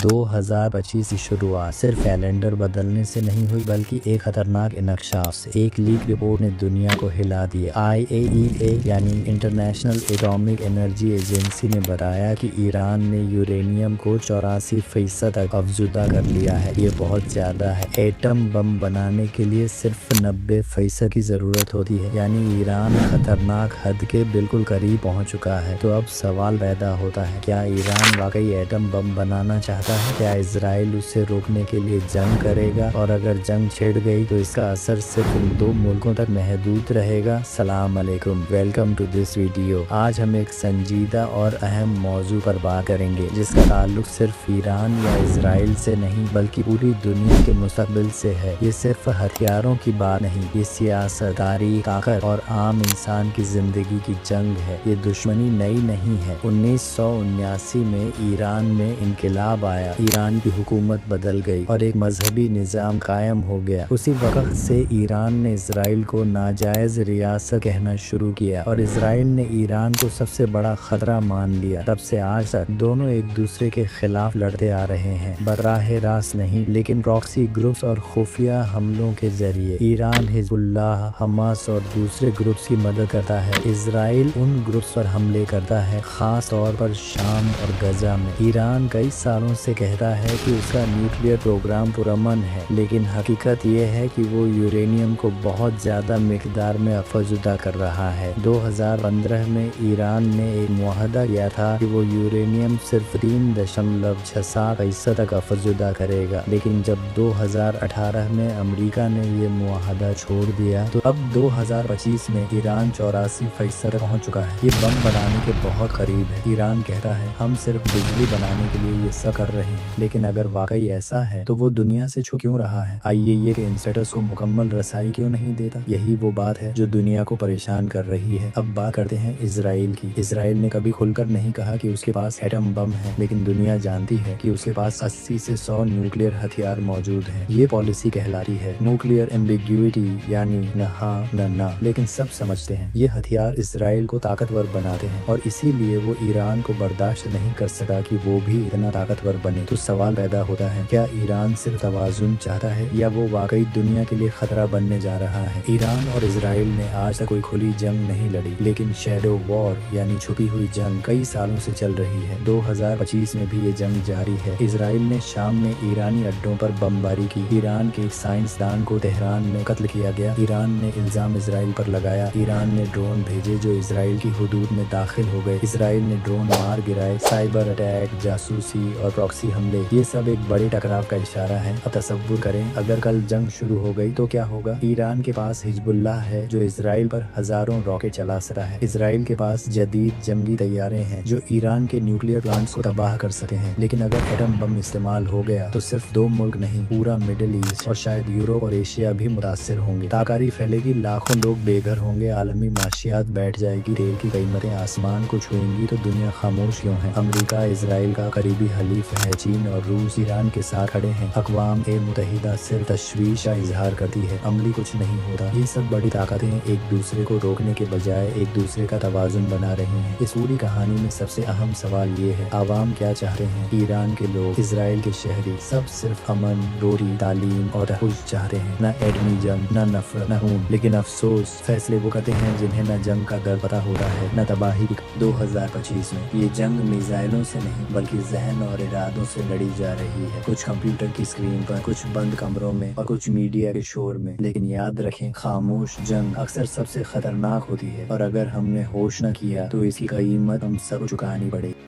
2025 की शुरुआत सिर्फ कैलेंडर बदलने से नहीं हुई बल्कि एक खतरनाक इंकशाफ से। एक लीक रिपोर्ट ने दुनिया को हिला दिया। IAEA यानी इंटरनेशनल एटॉमिक एनर्जी एजेंसी ने बताया कि ईरान ने यूरेनियम को 84% तक अफजुदा कर लिया है। ये बहुत ज्यादा है। एटम बम बनाने के लिए सिर्फ 90% की जरूरत होती है, यानी ईरान खतरनाक हद के बिल्कुल करीब पहुंच चुका है। तो अब सवाल पैदा होता है, क्या ईरान वाकई एटम बम बनाना चाहता है? क्या इजराइल उसे रोकने के लिए जंग करेगा? और अगर जंग छिड़ गई तो इसका असर सिर्फ इन दो मुल्कों तक महदूद रहेगा? सलाम अलैकुम, वेलकम टू दिस वीडियो। आज हम एक संजीदा और अहम मौजू पर बात करेंगे जिसका ताल्लुक सिर्फ ईरान या इजराइल से नहीं बल्कि पूरी दुनिया के मुस्तकबिल से है। ये सिर्फ हथियारों की बात नहीं, ये सियासत, तारीख, ताकत और आम इंसान की जिंदगी की जंग है। ये दुश्मनी नई नहीं है। 1979 में ईरान में इनकलाब आया, ईरान की हुकूमत बदल गई और एक मजहबी निज़ाम कायम हो गया। उसी वक्त से ईरान ने इजराइल को नाजायज रियासत कहना शुरू किया और इजराइल ने ईरान को सबसे बड़ा खतरा मान लिया। तब से आज तक दोनों एक दूसरे के खिलाफ लड़ते आ रहे हैं, बराह रास्त नहीं लेकिन प्रॉक्सी ग्रुप्स और खुफिया हमलों के जरिए। ईरान हिजबुल्लाह, हमास और दूसरे ग्रुप्स की मदद करता है। इजराइल उन ग्रुप्स पर हमले करता है, खास तौर पर शाम और गजा में। ईरान कई सालों से कहता है कि उसका न्यूक्लियर प्रोग्राम पुरअमन है, लेकिन हकीकत ये है कि वो यूरेनियम को बहुत ज्यादा मिकदार में अफजुदा कर रहा है। 2015 में ईरान ने एक मुआहदा किया था कि वो यूरेनियम सिर्फ 3.67% तक अफजुदा करेगा, लेकिन जब 2018 में अमेरिका ने ये मुआहदा छोड़ दिया तो अब 2025 में ईरान 84% पहुंच चुका है। ये बम बनाने के बहुत करीब है। ईरान कहता है हम सिर्फ बिजली बनाने के लिए ये सब कर रहे हैं, लेकिन अगर वाकई ऐसा है तो वो दुनिया से छुप क्यों रहा है? IAEA के इंस्टेटस को मुकम्मल रसाई क्यों नहीं देता? यही वो बात है जो दुनिया को परेशान कर रही है। अब बात करते हैं इजराइल की। इजराइल ने कभी खुलकर नहीं कहा कि उसके पास एटम बम है, लेकिन दुनिया जानती है कि उसके पास 80 से 100 न्यूक्लियर हथियार मौजूद हैं। ये पॉलिसी कहलाती है न्यूक्लियर एम्बिग्यूटी, यानी न हाँ न ना। लेकिन सब समझते हैं ये हथियार इजराइल को ताकतवर बनाते हैं और इसीलिए वो ईरान को बर्दाश्त नहीं कर सका कि वो भी इतना ताकतवर बने। तो सवाल पैदा होता है, क्या ईरान सिर्फ तवाज़ुन चाहता है या वो वाकई दुनिया के लिए खतरा बनने जा रहा है? ईरान और इजराइल ने आज तक कोई खुली जंग नहीं लड़ी, लेकिन शैडो वॉर यानी छुपी हुई जंग कई सालों से चल रही है। 2025 में भी ये जंग जारी है। इजराइल ने शाम में ईरानी अड्डों पर बमबारी की। ईरान के एक साइंसदान को तेहरान में कत्ल किया गया। ईरान ने इल्जाम इजराइल पर लगाया। ईरान ने ड्रोन भेजे जो इजराइल की हुदूद में दाखिल हो गए। इजराइल ने ड्रोन मार गिराए। साइबर अटैक, जासूसी और प्रॉक्सी हमले, ये सब एक बड़े टकराव का इशारा है। अब तसव्वुर करें अगर कल जंग शुरू हो गई तो क्या होगा? ईरान के पास हिजबुल्लाह है जो इजराइल पर हजारों रॉकेट चला सकता है। इजराइल के पास जदीद जंगी तैयारे हैं जो ईरान के न्यूक्लियर प्लांट्स को तबाह कर सकते हैं। लेकिन अगर एटम बम इस्तेमाल हो गया तो सिर्फ दो मुल्क नहीं, पूरा मिडिल ईस्ट और शायद यूरोप और एशिया भी मुतासिर होंगे। ताकारी फैलेगी, लाखों लोग बेघर होंगे, आलमी माशियात बैठ जाएगी, तेल की कीमतें आसमान को छुएंगी। तो दुनिया खामोश क्यों है? अमेरिका इजराइल का करीबी हलीफ है। चीन और रूस ईरान के साथ खड़े हैं। अक़वाम मुत्तहिदा सिर्फ तशवीश का इजहार करती है, अमली कुछ नहीं होता। ये सब बड़ी ताकतें एक दूसरे को रोकने के बजाय एक दूसरे का तवाज़ुन बना रही हैं। इस पूरी कहानी में सबसे अहम सवाल ये है, आवाम क्या चाहते हैं? ईरान के लोग, इजराइल के शहरी, सब सिर्फ अमन, रोटी, तालीम और तहफ़्फ़ुज़ चाहते हैं। न एटमी जंग, न नफरत, न खून। लेकिन अफसोस फैसले वो करते हैं जिन्हें न जंग का दर्द पता होता है न तबाही। 2025 में ये जंग मिसाइलों से नहीं बल्कि जहन और इरादों से लड़ी जा रही है। कुछ कंप्यूटर की स्क्रीन पर, कुछ बंद कमरों में और कुछ मीडिया के शोर में। लेकिन याद रखें, खामोश जंग अक्सर सबसे खतरनाक होती है और अगर हमने होश न किया तो इसकी कीमत हम सब चुकानी पड़ेगी।